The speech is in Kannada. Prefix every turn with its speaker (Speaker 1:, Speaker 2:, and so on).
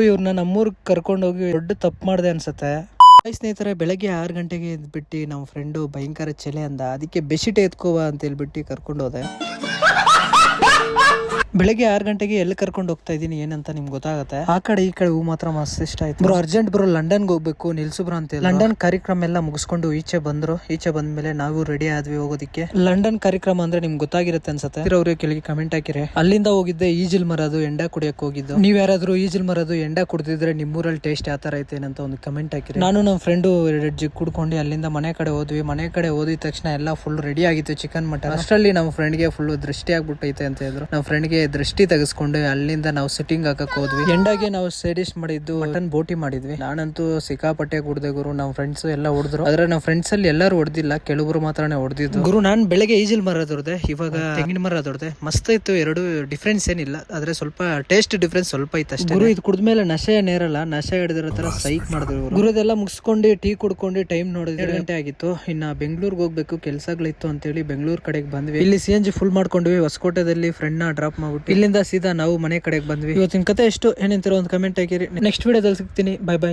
Speaker 1: ಇವ್ರನ್ನ ನಮ್ಮೂರ್ಗ್ ಕರ್ಕೊಂಡು ಹೋಗಿ ದೊಡ್ಡ ತಪ್ಪು ಮಾಡಿದೆ ಅನ್ಸತ್ತೆ. ಸ್ನೇಹಿತರೆ, ಬೆಳಗ್ಗೆ 6 ಗಂಟೆಗೆ ಎದ್ಬಿಟ್ಟು ನಮ್ಮ ಫ್ರೆಂಡು ಭಯಂಕರ ಚಳಿ ಅಂದ. ಅದಕ್ಕೆ ಬೆಡ್ಶೀಟ್ ಎತ್ಕೋವ ಅಂತ ಹೇಳ್ಬಿಟ್ಟು ಕರ್ಕೊಂಡು ಹೋದೆ. ಬೆಳಗ್ಗೆ 6 ಗಂಟೆಗೆ ಎಲ್ಲಿ ಕರ್ಕೊಂಡು ಹೋಗ್ತಾ ಇದೀನಿ ಏನಂತ ನಿಮ್ಗೆ ಗೊತ್ತಾಗುತ್ತೆ. ಆ ಕಡೆ ಈ ಕಡೆ ಹೂ ಮಾತ್ರ ಮಸ್ತ್ ಇಷ್ಟ ಆಯ್ತು. ಬ್ರೋ ಅರ್ಜೆಂಟ್ ಬ್ರೋ, ಲಂಡನ್ಗೆ ಹೋಗ್ಬೇಕು ನಿಲ್ಸುಬ್ರ ಅಂತ. ಲಂಡನ್ ಕಾರ್ಯಕ್ರಮ ಎಲ್ಲ ಮುಗಿಸ್ಕೊಂಡು ಈಚೆ ಬಂದ್ರು. ಈಚೆ ಬಂದ್ಮೇಲೆ ನಾವು ರೆಡಿ ಆದ್ವಿ ಹೋಗೋದಿಕ್ಕೆ. ಲಂಡನ್ ಕಾರ್ಯಕ್ರಮ ಅಂದ್ರೆ ನಿಮ್ಗೆ ಗೊತ್ತಾಗಿರುತ್ತೆ ಅನ್ಸುತ್ತೆ. ಅವ್ರಿಗೆ ಕೆಳಗೆ ಕಮೆಂಟ್ ಹಾಕಿರಿ. ಅಲ್ಲಿಂದ ಹೋಗಿದ್ದೆ ಈಜಿಲ್ ಮರದು ಎಂಡ ಕುಡಿಯಕ್ ಹೋಗಿದ್ದು. ನೀವ್ ಯಾರಾದ್ರೂ ಈಜಿಲ್ ಮರದು ಎಂಡ ಕುಡಿದಿದ್ರೆ ನಿಮ್ಮೂರಲ್ಲಿ ಟೇಸ್ಟ್ ಯಾವ ತರ ಐತೆ ಅಂತ ಒಂದು ಕಮೆಂಟ್ ಹಾಕಿರಿ. ನಾನು ನಮ್ಮ ಫ್ರೆಂಡು 2 ಜಿಗ್ ಕುಡ್ಕೊಂಡು ಅಲ್ಲಿಂದ ಮನೆ ಕಡೆ ಹೋದ್ವಿ. ಮನೆ ಕಡೆ ಹೋದಿದ ತಕ್ಷಣ ಎಲ್ಲ ಫುಲ್ ರೆಡಿ ಆಗಿತ್ತು ಚಿಕನ್ ಮಟನ್. ಅಷ್ಟರಲ್ಲಿ ನಮ್ಮ ಫ್ರೆಂಡ್ಗೆ ಫುಲ್ ದೃಷ್ಟಿ ಆಗ್ಬಿಟ್ಟೈತೆ ಅಂತ ಹೇಳಿದ್ರು. ನಮ್ಮ ಫ್ರೆಂಡ್ಗೆ ದೃಷ್ಟಿ ತೆಗೆಸ್ಕೊಂಡು ಅಲ್ಲಿಂದ ನಾವು ಸಿಟ್ಟಿಂಗ್ ಹಾಕಕ್ ಹೋದ್ವಿ. ಎಂಡಾಗೆ ನಾವು ಸೈಡಿಶ್ ಮಾಡಿದ್ದು ಮಟನ್ ಬೋಟಿ ಮಾಡಿದ್ವಿ. ನಾನಂತೂ ಸಿಕ್ಕಾಪಟ್ಟೆ ಕುಡ್ದೆ ಗುರು. ನಮ್ಮ ಫ್ರೆಂಡ್ಸ್ ಎಲ್ಲ ಹೊಡೆದ್ರು. ಆದ್ರೆ ನಮ್ಮ ಫ್ರೆಂಡ್ಸ್ ಅಲ್ಲಿ ಎಲ್ಲರೂ ಹೊಡೆದಿಲ್ಲ, ಕೆಲವರು ಮಾತ್ರನೇ ಹೊಡೆದಿದ್ದು ಗುರು. ನಾನ್ ಬೆಳಗ್ಗೆ ಈಜಿಲ್ ಮರ ದೊಡ್ದೆ, ಇವಾಗ ತೆಂಗಿನ ಮರ ದೊಡ್ದೆ. ಮಸ್ತ್ ಇತ್ತು. ಎರಡು ಡಿಫ್ರೆನ್ಸ್ ಏನಿಲ್ಲ, ಆದ್ರೆ ಸ್ವಲ್ಪ ಟೇಸ್ಟ್ ಡಿಫ್ರೆನ್ಸ್ ಸ್ವಲ್ಪ ಇತ್ತು ಅಷ್ಟೇ. ಗುರು ಇದು ಕುಡಿದ್ಮೇಲೆ ನಶೆ ನೇರಲ್ಲ, ನಶೆ ಹಿಡಿದಿರೋ ತರ ಸೈಕ್ ಮಾಡಿದ್ರು ಗುರು. ಇದೆಲ್ಲ ಮುಗಿಸ್ಕೊಂಡು ಟೀ ಕುಡ್ಕೊಂಡು ಟೈಮ್ ನೋಡಿದ್ರೆ 2 ಗಂಟೆ ಆಗಿತ್ತು. ಇನ್ನ ಬೆಂಗಳೂರಿಗೆ ಹೋಗ್ಬೇಕು, ಕೆಲ್ಸಗಳಿತ್ತು ಅಂತೇಳಿ ಬೆಂಗಳೂರು ಕಡೆಗೆ ಬಂದ್ವಿ. ಇಲ್ಲಿ CNG ಫುಲ್ ಮಾಡ್ಕೊಂಡ್ವಿ. ಹೊಸಕೋಟೆದಲ್ಲಿ ಫ್ರೆಂಡ್ ನ ಡ್ರಾಪ್ ಮಾಡ್ಬಿಟ್ಟು ಇಲ್ಲಿಂದ ಸೀದಾ ನಾವು ಮನೆ ಕಡೆಗೆ ಬಂದ್ವಿ. ಇವತ್ತಿನ ಕತೆ ಎಷ್ಟು ಏನೇಂತಿರೋ ಒಂದು ಕಮೆಂಟ್ ಹಾಕಿರಿ. ನೆಕ್ಸ್ಟ್ ವಿಡಿಯೋದಲ್ಲಿ ಸಿಗ್ತೀನಿ. Bye bye.